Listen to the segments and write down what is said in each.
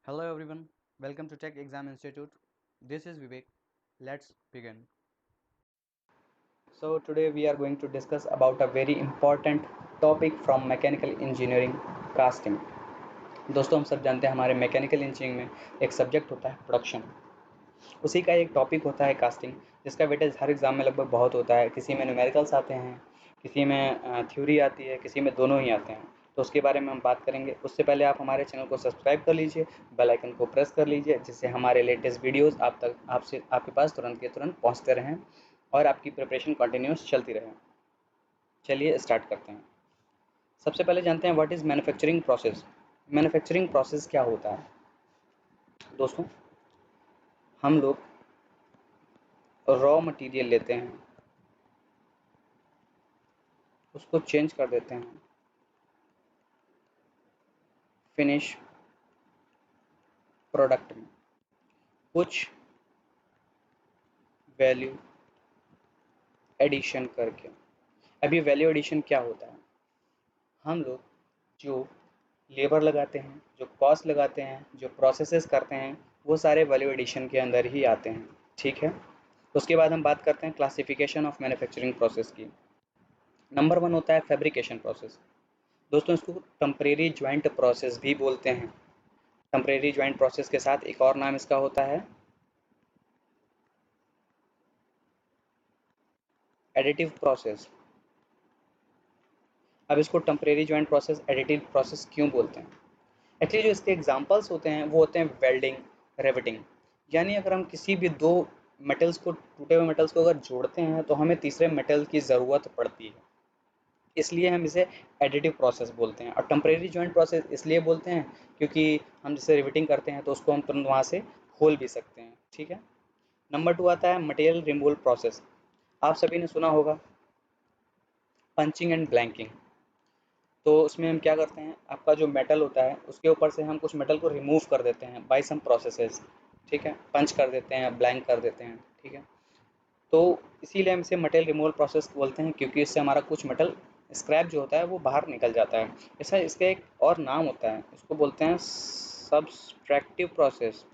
Hello everyone, welcome to Tech Exam Institute. This is Vivek. Let's begin. So today we are going to discuss about a very important topic from mechanical engineering, casting. दोस्तों हम सब जानते हैं हमारे mechanical engineering में एक subject होता है प्रोडक्शन, उसी का एक टॉपिक होता है कास्टिंग, जिसका वेटेज हर एग्जाम में लगभग बहुत होता है। किसी में न्यूमेरिकल्स आते हैं, किसी में थ्योरी आती है, किसी में दोनों ही आते हैं। तो उसके बारे में हम बात करेंगे। उससे पहले आप हमारे चैनल को सब्सक्राइब कर लीजिए, बेल आइकन को प्रेस कर लीजिए, जिससे हमारे लेटेस्ट वीडियोस आपके पास तुरंत के तुरंत पहुंचते रहें और आपकी प्रिपरेशन कंटिन्यूस चलती रहे। चलिए स्टार्ट करते हैं। सबसे पहले जानते हैं what is manufacturing process. Manufacturing process क्या होता है दोस्तों? हम लोग रॉ मटेरियल लेते हैं, उसको चेंज कर देते हैं फिनिश प्रोडक्ट में कुछ वैल्यू एडिशन करके। अब ये वैल्यू एडिशन क्या होता है? हम लोग जो लेबर लगाते हैं, जो कॉस्ट लगाते हैं, जो प्रोसेसेस करते हैं, वो सारे वैल्यू एडिशन के अंदर ही आते हैं। ठीक है, उसके बाद हम बात करते हैं क्लासिफिकेशन ऑफ मैन्युफैक्चरिंग प्रोसेस की। नंबर 1 होता है फैब्रिकेशन प्रोसेस। दोस्तों इसको टेम्परेरी ज्वाइंट प्रोसेस भी बोलते हैं। टेम्परेरी ज्वाइंट प्रोसेस के साथ एक और नाम इसका होता है एडिटिव प्रोसेस। अब इसको temporary joint process, additive process क्यों बोलते हैं? एक्चुअली जो इसके एग्जांपल्स होते हैं वो होते हैं वेल्डिंग, रिवेटिंग। यानी अगर हम किसी भी दो मेटल्स को, टूटे हुए मेटल्स को अगर जोड़ते हैं तो हमें तीसरे मेटल की ज़रूरत पड़ती है, इसलिए हम इसे एडिटिव प्रोसेस बोलते हैं। और टेम्परेरी ज्वाइंट प्रोसेस इसलिए बोलते हैं क्योंकि हम जैसे रिवेटिंग करते हैं तो उसको हम तुरंत वहाँ से खोल भी सकते हैं। ठीक है। नंबर 2 आता है मटेरियल रिमूवल प्रोसेस। आप सभी ने सुना होगा पंचिंग एंड ब्लैंकिंग। तो उसमें हम क्या करते हैं, आपका जो मेटल होता है उसके ऊपर से हम कुछ मेटल को रिमूव कर देते हैं बाय सम प्रोसेसेस। ठीक है, पंच कर देते हैं, ब्लैंक कर देते हैं। ठीक है, तो इसीलिए हम इसे मटेरियल रिमूवल प्रोसेस बोलते हैं, क्योंकि इससे हमारा कुछ मेटल स्क्रैप जो होता है वो बाहर निकल जाता है। ऐसा इसका एक और नाम होता है, इसको बोलते हैं सब्सट्रैक्टिव प्रोसेस।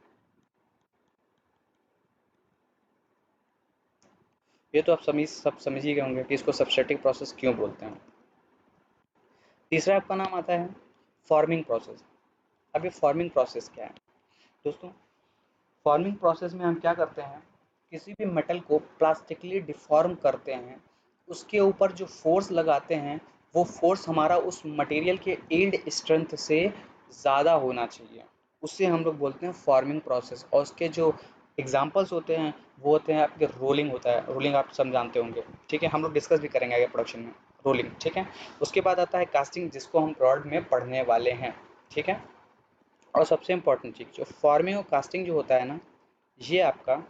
ये तो आप सब समझ ही गए होंगे कि इसको सब्सट्रैक्टिव प्रोसेस क्यों बोलते हैं। तीसरा आपका नाम आता है फॉर्मिंग प्रोसेस। अब ये फॉर्मिंग प्रोसेस क्या है दोस्तों? फॉर्मिंग प्रोसेस में हम क्या करते हैं, किसी भी मेटल को प्लास्टिकली डिफॉर्म करते हैं, उसके ऊपर जो फोर्स लगाते हैं वो फोर्स हमारा उस मटेरियल के यील्ड स्ट्रेंथ से ज़्यादा होना चाहिए। उससे हम लोग बोलते हैं फॉर्मिंग प्रोसेस। और उसके जो एग्जांपल्स होते हैं वो होते हैं आपके रोलिंग होता है, रोलिंग आप सब जानते होंगे। ठीक है, हम लोग डिस्कस भी करेंगे आगे प्रोडक्शन में रोलिंग। ठीक है, उसके बाद आता है कास्टिंग, जिसको हम ब्रॉड में पढ़ने वाले हैं। ठीक है, और सबसे इम्पोर्टेंट चीज़ जो फॉर्मिंग और कास्टिंग जो होता है ना, ये आपका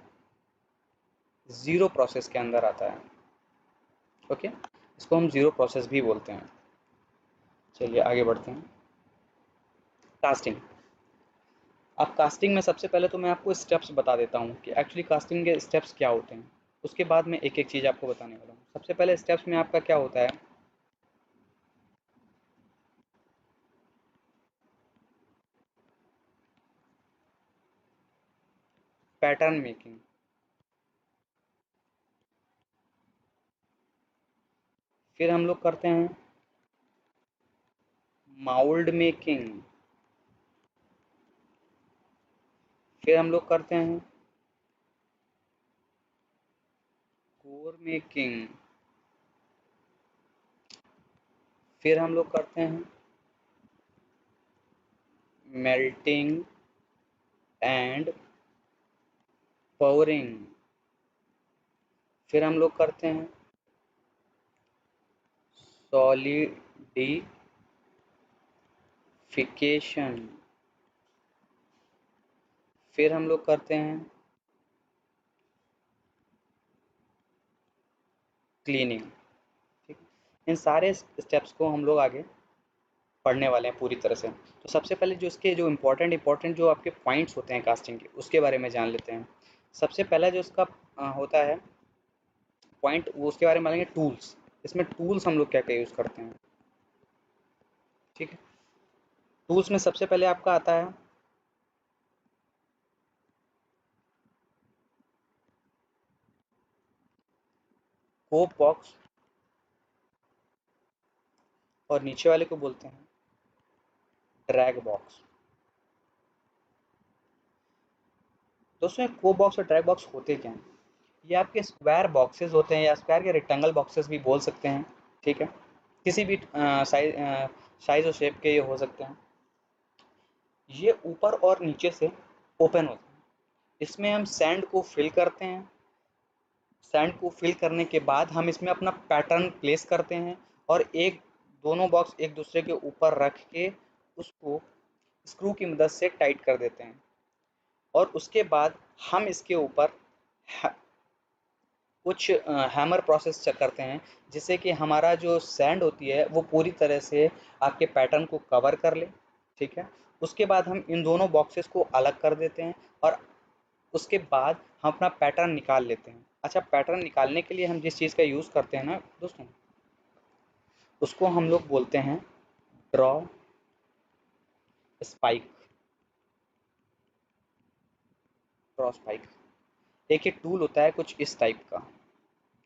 ज़ीरो प्रोसेस के अंदर आता है। ओके, इसको हम ज़ीरो प्रोसेस भी बोलते हैं। चलिए आगे बढ़ते हैं। कास्टिंग। अब कास्टिंग में सबसे पहले तो मैं आपको स्टेप्स बता देता हूँ कि एक्चुअली कास्टिंग के स्टेप्स क्या होते हैं। उसके बाद मैं एक एक चीज़ आपको बताने वाला हूँ। सबसे पहले स्टेप्स में आपका क्या होता है, पैटर्न मेकिंग। फिर हम लोग करते हैं माउल्ड मेकिंग। फिर हम लोग करते हैं कोर मेकिंग। फिर हम लोग करते हैं मेल्टिंग एंड पावरिंग। फिर हम लोग करते हैं सॉलिडिफिकेशन। फिर हम लोग करते हैं क्लीनिंग। ठीक है, इन सारे स्टेप्स को हम लोग आगे पढ़ने वाले हैं पूरी तरह से। तो सबसे पहले जो इसके जो इम्पोर्टेंट जो आपके पॉइंट्स होते हैं कास्टिंग के, उसके बारे में जान लेते हैं। सबसे पहला जो इसका होता है पॉइंट, वो उसके बारे में मानेंगे टूल्स। इसमें टूल्स हम लोग क्या क्या यूज़ करते हैं। ठीक है, टूल्स में सबसे पहले आपका आता है कोप बॉक्स और नीचे वाले को बोलते हैं ड्रैग बॉक्स। दोस्तों ये कोप बॉक्स और ड्रैग बॉक्स होते क्या हैं? ये आपके स्क्वायर बॉक्सेस होते हैं, या स्क्वायर के रेक्टेंगल बॉक्सेस भी बोल सकते हैं, ठीक है। किसी भी साइज और शेप के ये हो सकते हैं। ये ऊपर और नीचे से ओपन होते हैं। इसमें हम सैंड को फिल करते हैं। सैंड को फिल करने के बाद हम इसमें अपना पैटर्न प्लेस करते हैं, और एक दोनों बॉक्स एक दूसरे के ऊपर रख के उसको स्क्रू की मदद से टाइट कर देते हैं। और उसके बाद हम इसके ऊपर कुछ हैमर प्रोसेस करते हैं, जिससे कि हमारा जो सैंड होती है वो पूरी तरह से आपके पैटर्न को कवर कर ले, ठीक है। उसके बाद हम इन दोनों बॉक्सेस को अलग कर देते हैं, और उसके बाद हम अपना पैटर्न निकाल लेते हैं। अच्छा, पैटर्न निकालने के लिए हम जिस चीज़ का यूज़ करते हैं ना दोस्तों, उसको हम लोग बोलते हैं ड्रॉ स्पाइक। ड्रॉ स्पाइक एक ये टूल होता है कुछ इस टाइप का,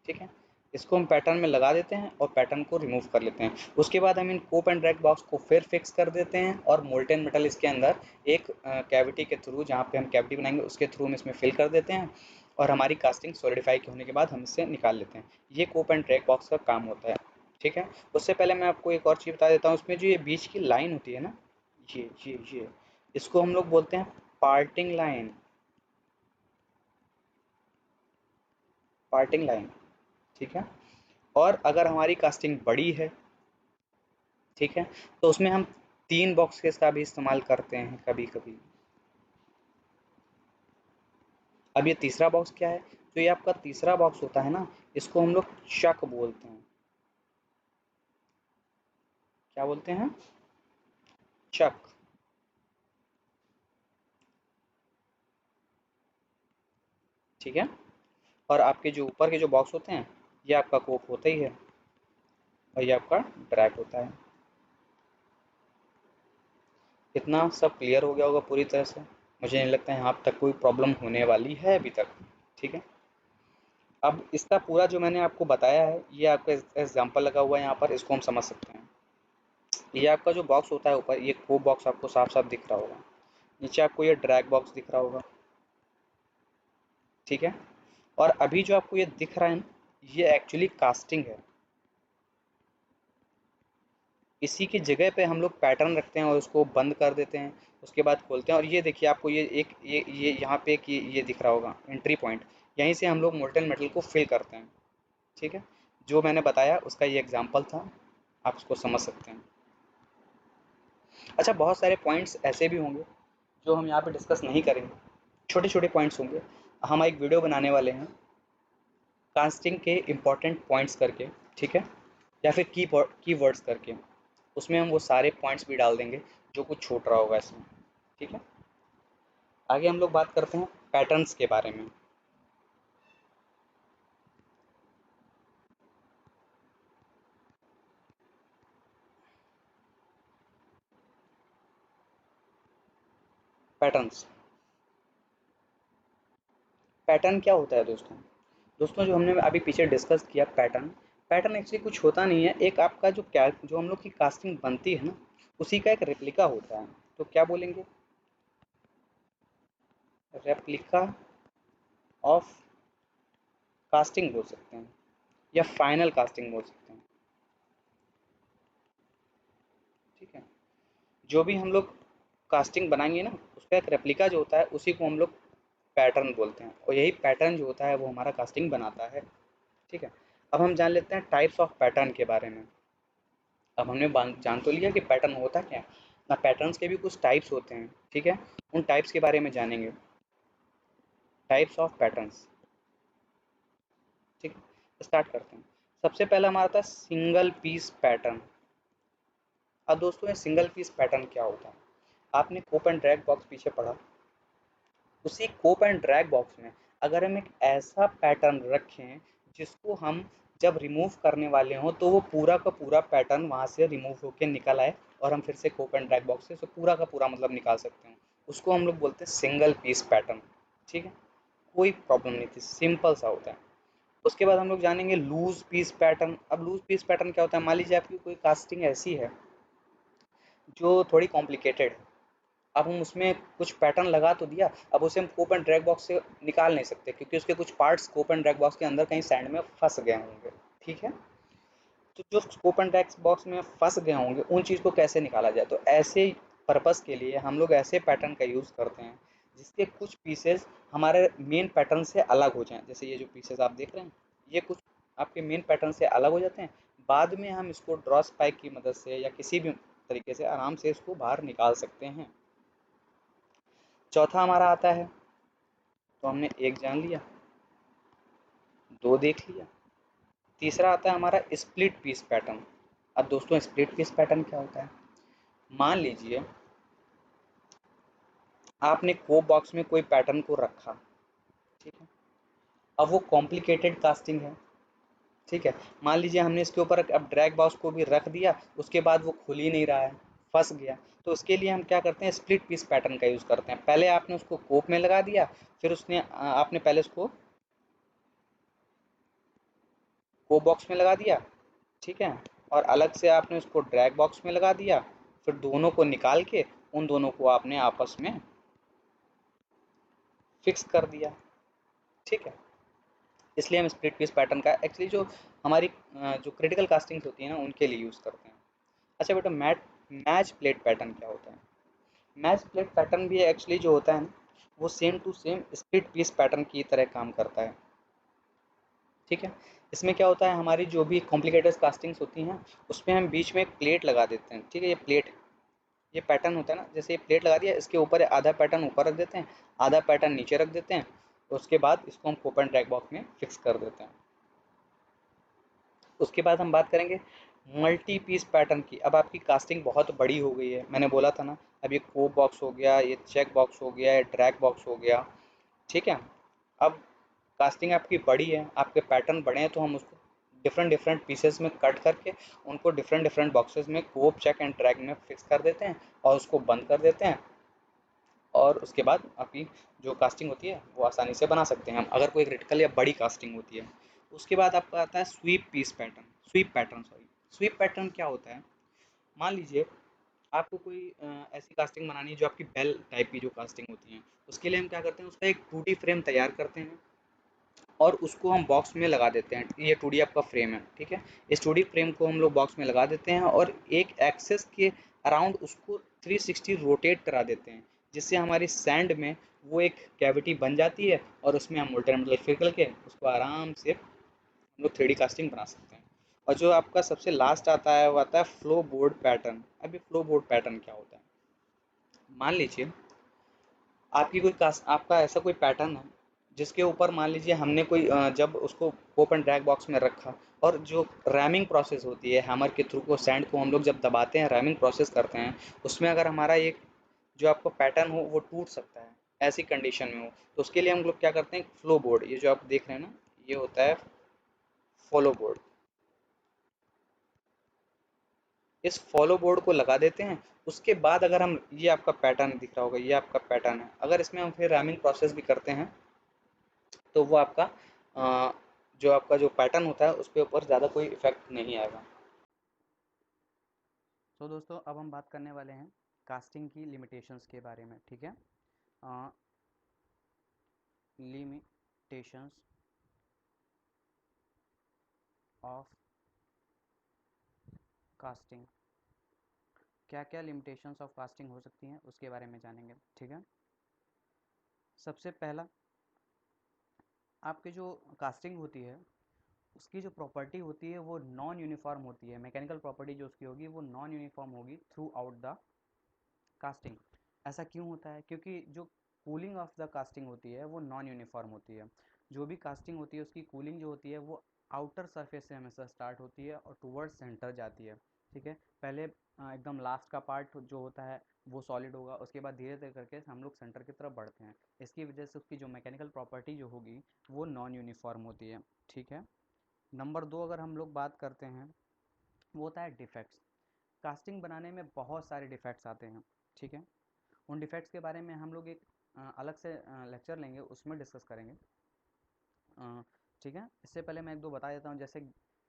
ठीक है। इसको हम पैटर्न में लगा देते हैं और पैटर्न को रिमूव कर लेते हैं। उसके बाद हम इन कोप एंड ड्रैग बॉक्स को फिर फिक्स कर देते हैं, और मोल्टेन मेटल इसके अंदर एक कैविटी के थ्रू, जहाँ पे हम कैविटी बनाएंगे उसके थ्रू हम इसमें फिल कर देते हैं, और हमारी कास्टिंग सॉलिडिफाई होने के बाद हम इसे निकाल लेते हैं। ये कोप एंड ड्रैग बॉक्स का काम होता है, ठीक है। उससे पहले मैं आपको एक और चीज़ बता देता हूँ। उसमें जो ये बीच की लाइन होती है ना, ये इसको हम लोग बोलते हैं पार्टिंग लाइन। पार्टिंग लाइन, ठीक है। और अगर हमारी कास्टिंग बड़ी है, ठीक है, तो उसमें हम 3 बॉक्सेस का भी इस्तेमाल करते हैं कभी कभी। अब ये तीसरा बॉक्स क्या है? जो ये आपका तीसरा बॉक्स होता है ना, इसको हम लोग चक बोलते हैं। क्या बोलते हैं? चक, ठीक है। और आपके जो ऊपर के जो बॉक्स होते हैं, ये आपका कोप होता ही है, और ये आपका ड्रैग होता है। इतना सब क्लियर हो गया होगा पूरी तरह से। मुझे नहीं लगता है यहाँ तक कोई प्रॉब्लम होने वाली है अभी तक, ठीक है। अब इसका पूरा जो मैंने आपको बताया है, ये आपका एग्जाम्पल लगा हुआ है यहाँ पर, इसको हम समझ सकते हैं। ये आपका जो बॉक्स होता है ऊपर, ये कोप बॉक्स आपको साफ साफ दिख रहा होगा। नीचे आपको ये ड्रैग बॉक्स दिख रहा होगा, ठीक है। और अभी जो आपको ये दिख रहा है ना, ये एक्चुअली कास्टिंग है। इसी की जगह पे हम लोग पैटर्न रखते हैं और उसको बंद कर देते हैं, उसके बाद खोलते हैं। और ये देखिए, आपको ये एक ये यहाँ पे एक ये दिख रहा होगा एंट्री पॉइंट। यहीं से हम लोग मोल्टेन मेटल को फिल करते हैं, ठीक है। जो मैंने बताया उसका ये एग्जाम्पल था, आप उसको समझ सकते हैं। अच्छा, बहुत सारे पॉइंट्स ऐसे भी होंगे जो हम यहाँ पे डिस्कस नहीं करेंगे, छोटे छोटे पॉइंट्स होंगे। हम एक वीडियो बनाने वाले हैं कास्टिंग के इम्पोर्टेंट पॉइंट्स करके, ठीक है, या फिर की वर्ड्स करके। उसमें हम वो सारे पॉइंट्स भी डाल देंगे जो कुछ छूट रहा होगा इसमें, ठीक है। आगे हम लोग बात करते हैं पैटर्न्स के बारे में। पैटर्न्स, पैटर्न क्या होता है दोस्तों? दोस्तों, जो हमने अभी पीछे डिस्कस किया पैटर्न, पैटर्न एक्चुअली कुछ होता नहीं है। एक आपका जो हम लोग की कास्टिंग बनती है ना, उसी का एक रेप्लिका होता है। तो क्या बोलेंगे? रेप्लिका ऑफ कास्टिंग बोल सकते हैं, या फाइनल कास्टिंग बोल सकते हैं, ठीक है। जो भी हम लोग कास्टिंग बनाएंगे ना, उसका एक रेप्लिका जो होता है उसी को हम लोग पैटर्न बोलते हैं, और यही पैटर्न जो होता है वो हमारा कास्टिंग बनाता है, ठीक है। अब हम जान लेते हैं टाइप्स ऑफ पैटर्न के बारे में। अब हमने जान तो लिया कि पैटर्न होता क्या है ना, पैटर्न्स के भी कुछ टाइप्स होते हैं, ठीक है। उन टाइप्स के बारे में जानेंगे, टाइप्स ऑफ पैटर्न्स, ठीक है। स्टार्ट करते हैं। सबसे पहला हमारा था सिंगल पीस पैटर्न। अब दोस्तों, ये सिंगल पीस पैटर्न क्या होता है? आपने कोप एंड ड्रैग बॉक्स पीछे पढ़ा, उसी कोप एंड ड्रैग बॉक्स में अगर हम एक ऐसा पैटर्न रखें जिसको हम जब रिमूव करने वाले हों तो वो पूरा का पूरा पैटर्न वहाँ से रिमूव होकर निकल आए, और हम फिर से कोप एंड ड्रैग बॉक्स से पूरा का पूरा मतलब निकाल सकते हैं, उसको हम लोग बोलते हैं सिंगल पीस पैटर्न, ठीक है। कोई प्रॉब्लम नहीं थी, सिंपल सा होता है। उसके बाद हम लोग जानेंगे लूज पीस पैटर्न। अब लूज पीस पैटर्न क्या होता है, मान लीजिए आपकी कोई कास्टिंग ऐसी है जो थोड़ी कॉम्प्लिकेटेड है, अब हम उसमें कुछ पैटर्न लगा तो दिया, अब उसे हम कोप एंड ड्रैग बॉक्स से निकाल नहीं सकते क्योंकि उसके कुछ parts crop and drag box के अंदर कहीं सैंड में फंस गए होंगे। ठीक है, तो जो स्कोप एंड टेक्स्ट बॉक्स में फंस गए होंगे उन चीज़ को कैसे निकाला जाए, तो ऐसे पर्पस के लिए हम लोग ऐसे पैटर्न का यूज़ करते हैं जिसके कुछ पीसेस हमारे मेन पैटर्न से अलग हो जाएं। जैसे ये जो पीसेस आप देख रहे हैं, ये कुछ आपके मेन पैटर्न से अलग हो जाते हैं, बाद में हम इसको ड्रॉ स्पाइक की मदद से या किसी भी तरीके से आराम से इसको बाहर निकाल सकते हैं। चौथा हमारा आता है, तो हमने एक जान लिया, दो देख लिया। तीसरा आता है हमारा स्प्लिट पीस पैटर्न। अब दोस्तों स्प्लिट पीस पैटर्न क्या होता है, मान लीजिए आपने कोप बॉक्स में कोई पैटर्न को रखा, ठीक है, अब वो कॉम्प्लिकेटेड कास्टिंग है, ठीक है, मान लीजिए हमने इसके ऊपर अब ड्रैग बॉक्स को भी रख दिया, उसके बाद वो खुल ही नहीं रहा है, फंस गया, तो उसके लिए हम क्या करते हैं, स्प्लिट पीस पैटर्न का यूज़ करते हैं। पहले आपने उसको कोप में लगा दिया, फिर उसने आपने पहले उसको कोप बॉक्स में लगा दिया, ठीक है, और अलग से आपने उसको ड्रैग बॉक्स में लगा दिया, फिर दोनों को निकाल के उन दोनों को आपने आपस में फिक्स कर दिया। ठीक है, इसलिए हम स्प्लिट पीस पैटर्न का एक्चुअली जो हमारी जो क्रिटिकल कास्टिंग्स होती है ना उनके लिए यूज़ करते हैं। अच्छा बेटा, मैच प्लेट पैटर्न क्या होता है, मैच प्लेट पैटर्न भी एक्चुअली जो होता है ना वो same to same split piece pattern की तरह काम करता है। ठीक है, इसमें क्या होता है, हमारी जो भी कॉम्प्लिकेटेड कास्टिंग्स होती हैं उसमें हम बीच में एक प्लेट लगा देते हैं। ठीक है, ये प्लेट, ये पैटर्न होता है ना, जैसे ये प्लेट लगा दिया, इसके ऊपर आधा पैटर्न ऊपर रख देते हैं, आधा पैटर्न नीचे रख देते हैं, उसके बाद इसको हम कोप एंड ड्रैग बॉक्स में फिक्स कर देते हैं। उसके बाद हम बात करेंगे मल्टी पीस पैटर्न की। अब आपकी कास्टिंग बहुत बड़ी हो गई है, मैंने बोला था ना, अब ये कोप बॉक्स हो गया, ये चेक बॉक्स हो गया, ये ड्रैग बॉक्स हो गया। ठीक है, अब कास्टिंग आपकी बड़ी है, आपके पैटर्न बड़े हैं, तो हम उसको डिफरेंट डिफरेंट पीसेस में कट करके उनको डिफरेंट डिफरेंट बॉक्सेस में कोप चेक एंड ड्रैग में फिक्स कर देते हैं और उसको बंद कर देते हैं, और उसके बाद आपकी जो कास्टिंग होती है वो आसानी से बना सकते हैं हम, अगर कोई क्रिटिकल या बड़ी कास्टिंग होती है। उसके बाद आपका आता है sweep piece pattern, sweep pattern sorry. Sweep pattern क्या होता है, मान लीजिए आपको कोई ऐसी कास्टिंग बनानी है जो आपकी बेल टाइप की जो कास्टिंग होती है, उसके लिए हम क्या करते हैं, उसका एक 2D फ्रेम तैयार करते हैं और उसको हम बॉक्स में लगा देते हैं। ये 2D आपका फ्रेम है, ठीक है, इस 2D फ्रेम को हम लोग बॉक्स में लगा देते हैं और एक एक्सेस के अराउंड उसको 360 रोटेट करा देते हैं, जिससे हमारी सैंड में वो एक कैविटी बन जाती है और उसमें हम मोल्टन मेटल फिल करके उसको आराम से हम लोग 3D कास्टिंग बना सकते हैं। और जो आपका सबसे लास्ट आता है वो आता है फ्लो बोर्ड पैटर्न। अब ये फ्लो बोर्ड पैटर्न क्या होता है, मान लीजिए आपकी कोई कास्ट, आपका ऐसा कोई पैटर्न है जिसके ऊपर मान लीजिए हमने कोई जब उसको कोप एंड ड्रैग बॉक्स में रखा, और जो रैमिंग प्रोसेस होती है हैमर के थ्रू को सैंड को हम लोग जब दबाते हैं, रैमिंग प्रोसेस करते हैं, उसमें अगर हमारा एक जो आपका पैटर्न हो वो टूट सकता है, ऐसी कंडीशन में हो, तो उसके लिए हम लोग क्या करते हैं, फ्लो बोर्ड, ये जो आप देख रहे हैं ना, ये होता है फॉलो बोर्ड, इस फॉलो बोर्ड को लगा देते हैं। उसके बाद अगर हम, ये आपका पैटर्न दिख रहा होगा, ये आपका पैटर्न है, अगर इसमें हम फिर रैमिंग प्रोसेस भी करते हैं तो वो आपका जो आपका जो पैटर्न होता है उस पे ऊपर ज़्यादा कोई इफेक्ट नहीं आएगा। तो दोस्तों अब हम बात करने वाले हैं कास्टिंग की लिमिटेशंस के बारे में। ठीक है, लिमिटेशंस ऑफ कास्टिंग, क्या क्या लिमिटेशंस ऑफ कास्टिंग हो सकती हैं उसके बारे में जानेंगे। ठीक है, सबसे पहला, आपकी जो कास्टिंग होती है उसकी जो प्रॉपर्टी होती है वो नॉन यूनिफॉर्म होती है, मैकेनिकल प्रॉपर्टी जो उसकी होगी वो नॉन यूनिफॉर्म होगी थ्रू आउट द कास्टिंग। ऐसा क्यों होता है, क्योंकि जो कूलिंग ऑफ द कास्टिंग होती है वो नॉन यूनिफॉर्म होती है। जो भी कास्टिंग होती है उसकी कूलिंग जो होती है वो आउटर सरफेस से हमेशा स्टार्ट होती है और टूवर्ड सेंटर जाती है। ठीक है, पहले एकदम लास्ट का पार्ट जो होता है वो सॉलिड होगा, उसके बाद धीरे धीरे करके हम लोग सेंटर की तरफ बढ़ते हैं, इसकी वजह से उसकी जो मैकेनिकल प्रॉपर्टी जो होगी वो नॉन यूनिफॉर्म होती है। ठीक है, नंबर दो अगर हम लोग बात करते हैं वो होता है डिफेक्ट्स। कास्टिंग बनाने में बहुत सारे डिफेक्ट्स आते हैं। ठीक है, उन डिफेक्ट्स के बारे में हम लोग एक अलग से लेक्चर लेंगे, उसमें डिस्कस करेंगे। ठीक है। इससे पहले मैं एक दो बता देता हूँ, जैसे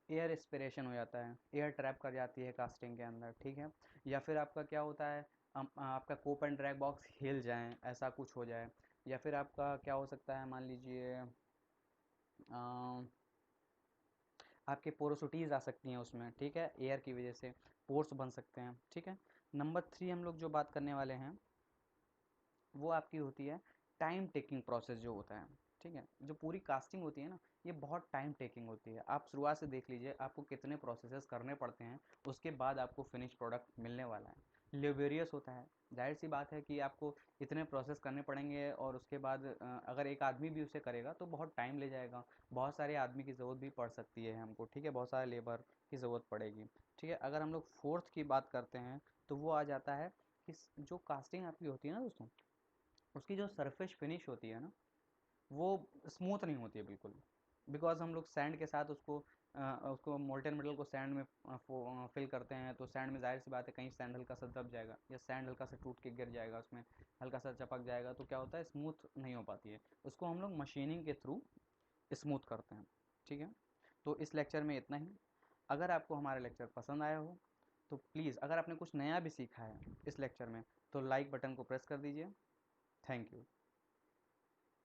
एयर एस्पिरेशन हो जाता है, एयर ट्रैप कर जाती है कास्टिंग के अंदर, ठीक है। या फिर आपका क्या होता है, आपका कोप एंड ड्रैग बॉक्स हिल जाए, ऐसा कुछ हो जाए। या फिर आपका क्या हो सकता है, मान लीजिए आपके पोरोसिटीज़ आ सकती हैं उसमें, ठीक है, एयर की वजह से पोर्स बन सकते हैं, ठीक है। नंबर 3 हम लोग जो बात करने वाले हैं वो आपकी होती है टाइम टेकिंग प्रोसेस जो होता है, ठीक है। जो पूरी कास्टिंग होती है ना, ये बहुत टाइम टेकिंग होती है। आप शुरुआत से देख लीजिए आपको कितने प्रोसेसेस करने पड़ते हैं, उसके बाद आपको फिनिश प्रोडक्ट मिलने वाला है। लेबोरियस होता है, जाहिर सी बात है कि आपको इतने प्रोसेस करने पड़ेंगे, और उसके बाद अगर एक आदमी भी उसे करेगा तो बहुत टाइम ले जाएगा, बहुत सारे आदमी की ज़रूरत भी पड़ सकती है हमको, ठीक है, बहुत सारे लेबर की ज़रूरत पड़ेगी, ठीक है। अगर हम लोग फोर्थ की बात करते हैं तो वो आ जाता है कि जो कास्टिंग आपकी होती है ना दोस्तों, उसकी जो सरफेस फिनिश होती है ना, वो स्मूथ नहीं होती है बिल्कुल। बिकॉज हम लोग सैंड के साथ उसको मोल्टेन मेटल को सैंड में फिल करते हैं, तो सैंड में जाहिर सी बात है कहीं सैंड हल्का सा दब जाएगा, या सैंड हल्का सा टूट के गिर जाएगा, उसमें हल्का सा चपक जाएगा, तो क्या होता है, स्मूथ नहीं हो पाती है। उसको हम लोग मशीनिंग के थ्रू स्मूथ करते हैं, ठीक है। तो इस लेक्चर में इतना ही। अगर आपको हमारा लेक्चर पसंद आया हो तो प्लीज़, अगर आपने कुछ नया भी सीखा है इस लेक्चर में, तो लाइक बटन को प्रेस कर दीजिए। Thank you.